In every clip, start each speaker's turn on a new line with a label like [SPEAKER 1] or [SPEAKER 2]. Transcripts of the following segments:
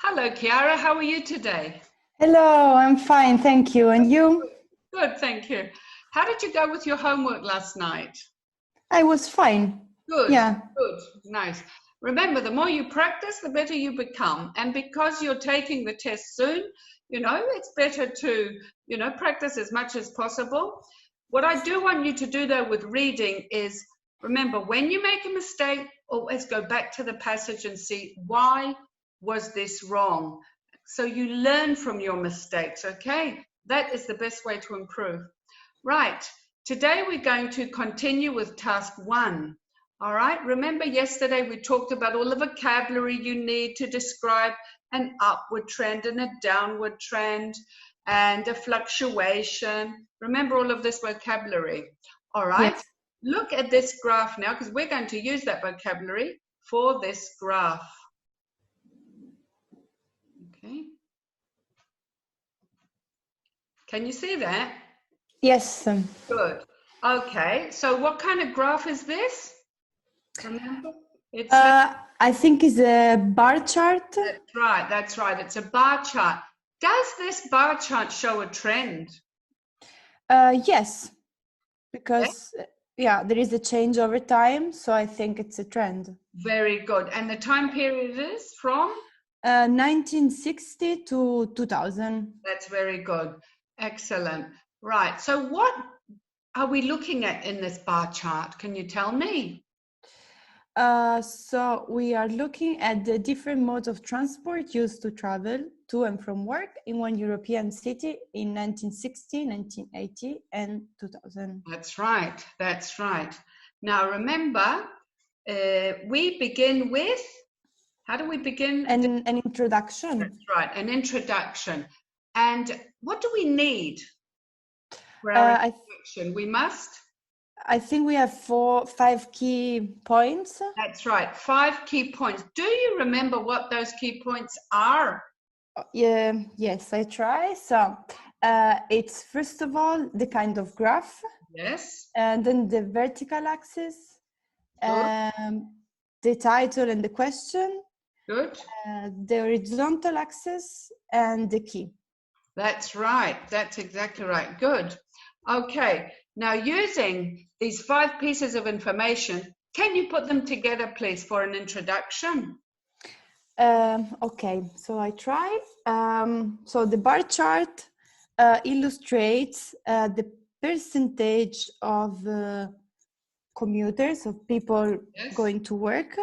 [SPEAKER 1] Hello, Chiara. How are you today?
[SPEAKER 2] Hello, I'm fine, thank you. And you?
[SPEAKER 1] Good, thank you. How did you go with your homework last night?
[SPEAKER 2] I was fine.
[SPEAKER 1] Good,
[SPEAKER 2] Yeah.
[SPEAKER 1] good, nice. Remember, the more you practice, the better you become. And because you're taking the test soon, it's better to, practice as much as possible. What I do want you to do, though, with reading is, remember, when you make a mistake, always go back to the passage and see, why was this wrong? So you learn from your mistakes, okay? That is the best way to improve. Right, today we're going to continue with task 1. All right, remember yesterday we talked about all the vocabulary you need to describe an upward trend and a downward trend and a fluctuation. Remember all of this vocabulary. All right,
[SPEAKER 2] Yes.
[SPEAKER 1] Look at this graph now because we're going to use that vocabulary for this graph. Okay. Can you see that?
[SPEAKER 2] Yes.
[SPEAKER 1] Good. Okay, so what kind of graph is this? Remember? It's
[SPEAKER 2] I think it's a bar chart.
[SPEAKER 1] That's right. It's a bar chart. Does this bar chart show a trend?
[SPEAKER 2] Yes, because there is a change over time, so I think it's a trend.
[SPEAKER 1] Very good. And the time period is from?
[SPEAKER 2] 1960 to 2000.
[SPEAKER 1] That's very good. Excellent. Right. So what are we looking at in this bar chart? Can you tell me?
[SPEAKER 2] So we are looking at the different modes of transport used to travel to and from work in one European city in 1960, 1980, and 2000.
[SPEAKER 1] That's right. That's right. Now remember, we begin with, how do we begin?
[SPEAKER 2] An introduction.
[SPEAKER 1] That's right, an introduction. And what do we need for our introduction? We must?
[SPEAKER 2] I think we have 5 key points.
[SPEAKER 1] That's right, 5 key points. Do you remember what those key points are?
[SPEAKER 2] Yes, I try. So it's first of all the kind of graph.
[SPEAKER 1] Yes.
[SPEAKER 2] And then the vertical axis, the title and the question.
[SPEAKER 1] Good.
[SPEAKER 2] The horizontal axis and the key.
[SPEAKER 1] That's right. That's exactly right. Good. Okay. Now, using these 5 pieces of information, can you put them together, please, for an introduction?
[SPEAKER 2] Okay, so I try. So the bar chart illustrates the percentage of commuters, of people going to work,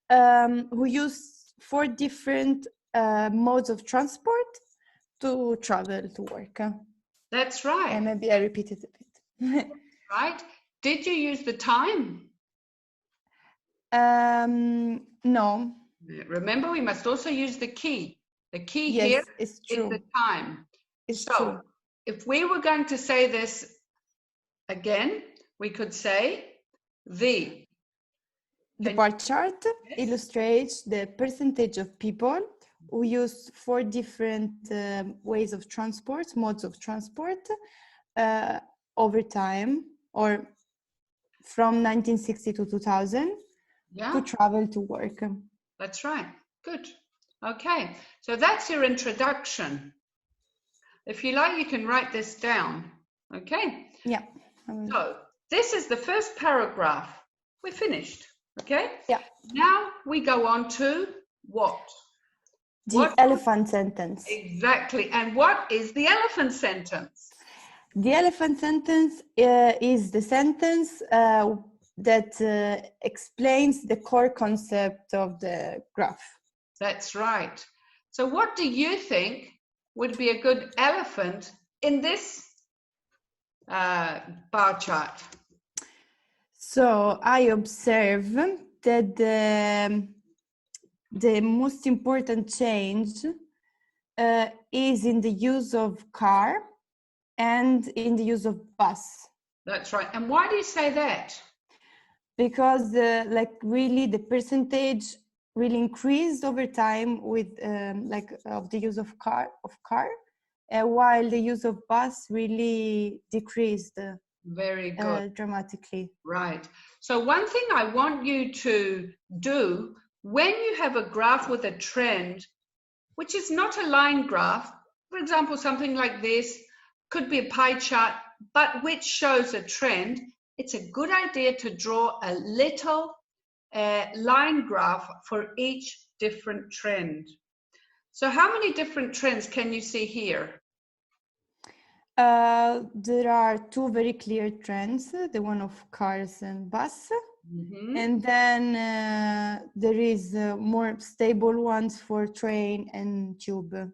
[SPEAKER 2] who use 4 different modes of transport to travel to work.
[SPEAKER 1] That's right.
[SPEAKER 2] And maybe I repeated a bit.
[SPEAKER 1] Right. Did you use the time?
[SPEAKER 2] No.
[SPEAKER 1] Remember, we must also use the key. The key
[SPEAKER 2] yes,
[SPEAKER 1] here
[SPEAKER 2] is
[SPEAKER 1] the time.
[SPEAKER 2] It's
[SPEAKER 1] so,
[SPEAKER 2] true.
[SPEAKER 1] If we were going to say this again, we could say the
[SPEAKER 2] bar chart illustrates the percentage of people who use 4 different ways of transport, modes of transport, over time, or from 1960 to 2000, to travel to work.
[SPEAKER 1] That's right. Good. Okay. So that's your introduction. If you like, you can write this down. Okay?
[SPEAKER 2] Yeah.
[SPEAKER 1] So this is the first paragraph. We're finished. Okay?
[SPEAKER 2] Yeah.
[SPEAKER 1] Now we go on to what?
[SPEAKER 2] The elephant sentence.
[SPEAKER 1] Exactly. And what is the elephant sentence?
[SPEAKER 2] The elephant sentence is the sentence that explains the core concept of the graph.
[SPEAKER 1] That's right. So what do you think would be a good elephant in this bar chart?
[SPEAKER 2] So I observe that the most important change is in the use of car and in the use of bus.
[SPEAKER 1] That's right. And why do you say that?
[SPEAKER 2] Because really the percentage really increased over time with of the use of car, while the use of bus really decreased.
[SPEAKER 1] Very good.
[SPEAKER 2] Dramatically.
[SPEAKER 1] Right. So one thing I want you to do when you have a graph with a trend, which is not a line graph, for example, something like this, could be a pie chart, but which shows a trend, it's a good idea to draw a little line graph for each different trend. So how many different trends can you see here?
[SPEAKER 2] There are two very clear trends, the one of cars and bus. Mm-hmm. And then there is more stable ones for train and tube.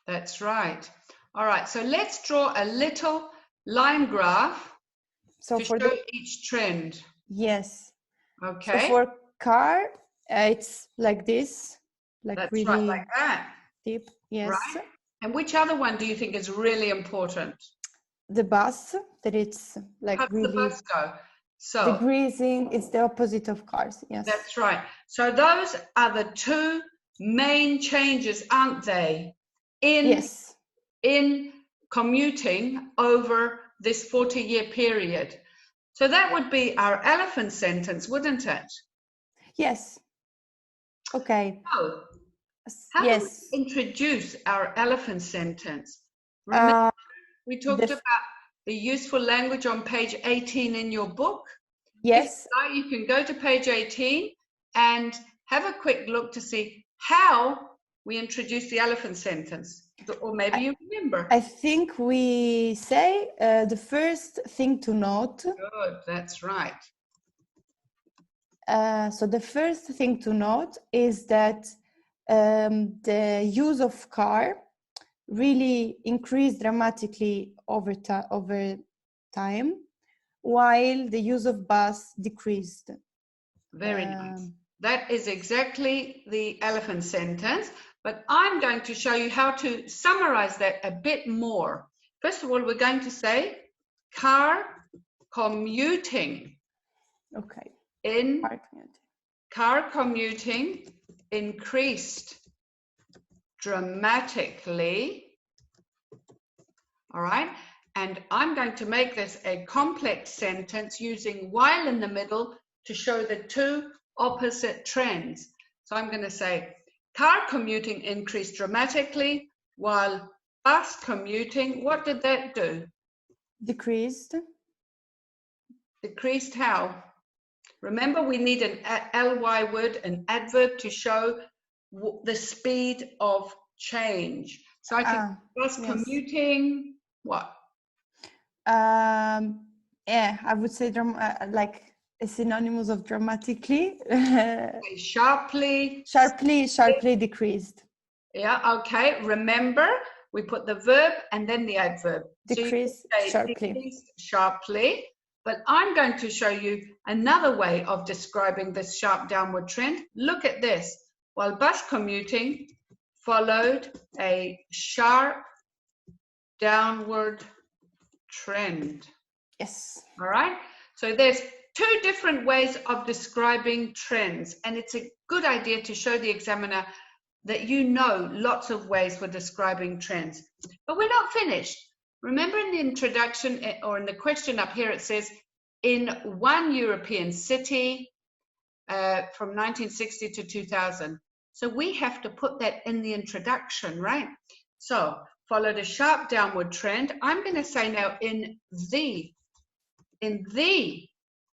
[SPEAKER 1] That's right. All right, so let's draw a little line graph to show each trend.
[SPEAKER 2] Yes.
[SPEAKER 1] Okay.
[SPEAKER 2] So for car, it's like this, like
[SPEAKER 1] that's
[SPEAKER 2] really
[SPEAKER 1] right, like that.
[SPEAKER 2] Deep. Yes.
[SPEAKER 1] Right. And which other one do you think is really important?
[SPEAKER 2] The bus, that it's like
[SPEAKER 1] How does
[SPEAKER 2] really.
[SPEAKER 1] the bus go? So
[SPEAKER 2] the greasing is the opposite of cars. Yes.
[SPEAKER 1] That's right. So those are the two main changes, aren't they? In commuting over this 40-year period. So that would be our elephant sentence, wouldn't it?
[SPEAKER 2] Yes. Okay.
[SPEAKER 1] So, how do we introduce our elephant sentence? Remember, we talked about the useful language on page 18 in your book.
[SPEAKER 2] Yes.
[SPEAKER 1] If you can go to page 18 and have a quick look to see how we introduce the elephant sentence. Or maybe you remember.
[SPEAKER 2] I think we say the first thing to note.
[SPEAKER 1] Good, that's right.
[SPEAKER 2] So the first thing to note is that the use of car really increased dramatically over time, while the use of bus decreased.
[SPEAKER 1] Very nice. That is exactly the elephant sentence, but I'm going to show you how to summarize that a bit more. First of all, we're going to say car commuting.
[SPEAKER 2] Okay.
[SPEAKER 1] Car commuting increased dramatically. All right. And I'm going to make this a complex sentence using while in the middle to show the two opposite trends. So I'm going to say car commuting increased dramatically, while bus commuting, what did that do?
[SPEAKER 2] Decreased.
[SPEAKER 1] Decreased how? Remember, we need an ly word, an adverb, to show the speed of change. So I can bus commuting, what?
[SPEAKER 2] Yeah, I would say like a synonymous of dramatically.
[SPEAKER 1] Sharply.
[SPEAKER 2] Sharply decreased.
[SPEAKER 1] Yeah, okay. Remember, we put the verb and then the adverb.
[SPEAKER 2] Decreased sharply.
[SPEAKER 1] Decreased sharply. But I'm going to show you another way of describing this sharp downward trend. Look at this. While bus commuting followed a sharp downward trend.
[SPEAKER 2] Yes.
[SPEAKER 1] All right. So there's two different ways of describing trends, and it's a good idea to show the examiner that you know lots of ways for describing trends. But we're not finished. Remember in the introduction or in the question up here, it says in one European city from 1960 to 2000. So we have to put that in the introduction, right? So followed a sharp downward trend. I'm going to say now in the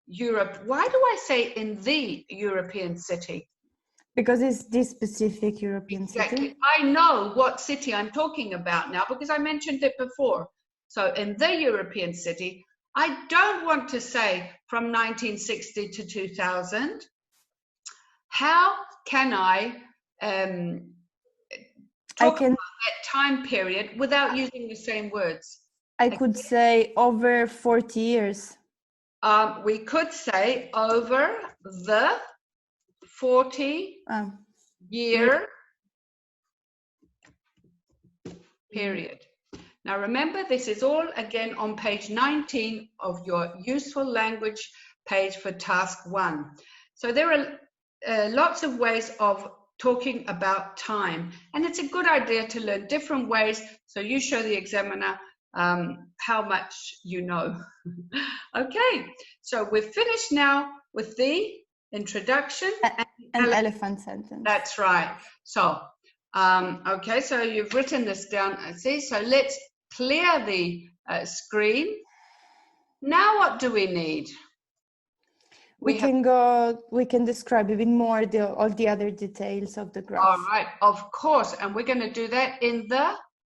[SPEAKER 1] Europe. Why do I say in the European city?
[SPEAKER 2] Because it's this specific European city.
[SPEAKER 1] I know what city I'm talking about now because I mentioned it before. So in the European city, I don't want to say from 1960 to 2000. How can I talk about that time period without using the same words?
[SPEAKER 2] I could say over 40 years.
[SPEAKER 1] We could say over the 40-year period. Now remember, this is all again on page 19 of your useful language page for task 1. So there are lots of ways of talking about time, and it's a good idea to learn different ways so you show the examiner how much you know. Okay, so we're finished now with the introduction
[SPEAKER 2] and elephant sentence.
[SPEAKER 1] That's right. So Okay, so you've written this down, I see. So let's clear the screen. Now what do we need?
[SPEAKER 2] We can describe a bit more all the other details of the graph.
[SPEAKER 1] All right, of course, and we're going to do that in the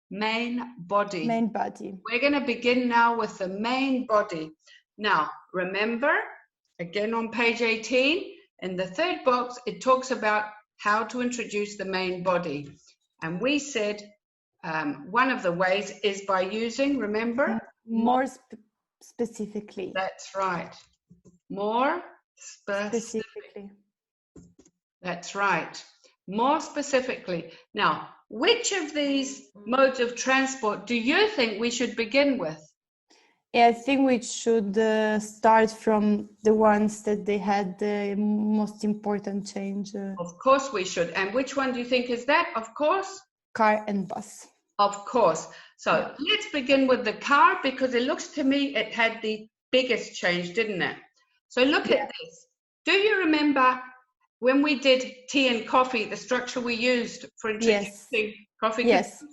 [SPEAKER 1] main body.
[SPEAKER 2] Main body.
[SPEAKER 1] We're going to begin now with the main body. Now, remember, again on page 18, in the third box, it talks about how to introduce the main body. And we said one of the ways is by using, remember?
[SPEAKER 2] More specifically.
[SPEAKER 1] That's right. More
[SPEAKER 2] specifically.
[SPEAKER 1] That's right. More specifically. Now, which of these modes of transport do you think we should begin with?
[SPEAKER 2] Yeah, I think we should start from the ones that they had the most important change.
[SPEAKER 1] Of course we should. And which one do you think is that? Of course?
[SPEAKER 2] Car and bus.
[SPEAKER 1] Of course. So let's begin with the car, because it looks to me it had the biggest change, didn't it? So look at this. Do you remember when we did tea and coffee, the structure we used for introducing coffee?
[SPEAKER 2] Yes,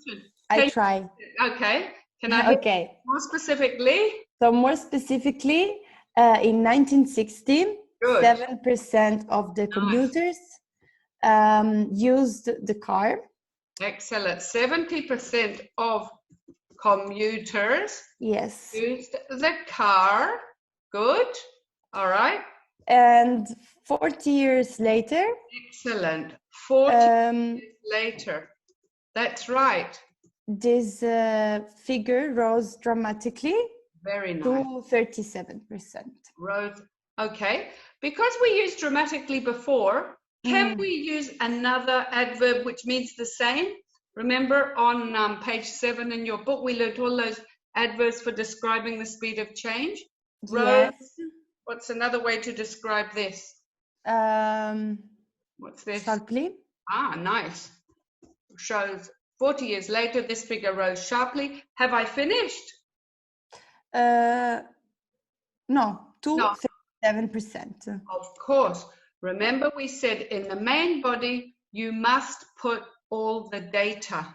[SPEAKER 2] I tried.
[SPEAKER 1] Okay. Can I hear more specifically?
[SPEAKER 2] So more specifically, in 1960, 7% of the commuters used the car.
[SPEAKER 1] Excellent. 70% of commuters used the car. Good. All right.
[SPEAKER 2] And 40 years later.
[SPEAKER 1] Excellent. 40 years later. That's right.
[SPEAKER 2] This figure rose dramatically.
[SPEAKER 1] Very nice.
[SPEAKER 2] To 37%.
[SPEAKER 1] Rose. Okay. Because we used dramatically before, can we use another adverb which means the same? Remember on page 7 in your book, we learned all those adverbs for describing the speed of change. Rose.
[SPEAKER 2] Yes.
[SPEAKER 1] What's another way to describe this? What's this?
[SPEAKER 2] Sharply.
[SPEAKER 1] Ah, nice. Shows 40 years later, this figure rose sharply. Have I finished?
[SPEAKER 2] No, to 37%.
[SPEAKER 1] Of course. Remember we said in the main body, you must put all the data.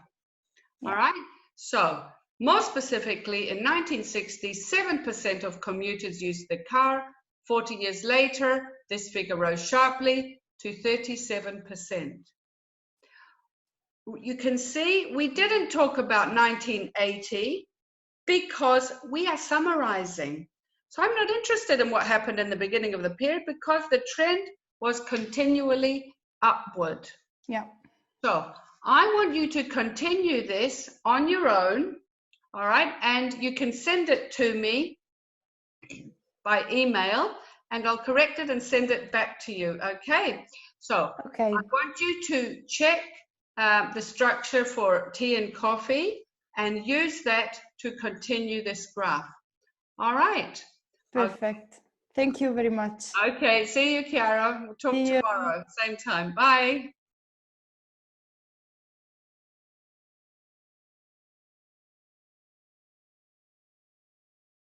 [SPEAKER 1] All right? So, more specifically, in 1960, 7% of commuters used the car. 40 years later, this figure rose sharply to 37%. You can see we didn't talk about 1980 because we are summarizing. So I'm not interested in what happened in the beginning of the period because the trend was continually upward.
[SPEAKER 2] Yeah.
[SPEAKER 1] So I want you to continue this on your own, all right? And you can send it to me by email and I'll correct it and send it back to you, okay? So I want you to check the structure for tea and coffee and use that to continue this graph. All right.
[SPEAKER 2] Perfect. Okay. Thank you very much.
[SPEAKER 1] Okay. See you, Chiara. We'll talk tomorrow, same time. Bye.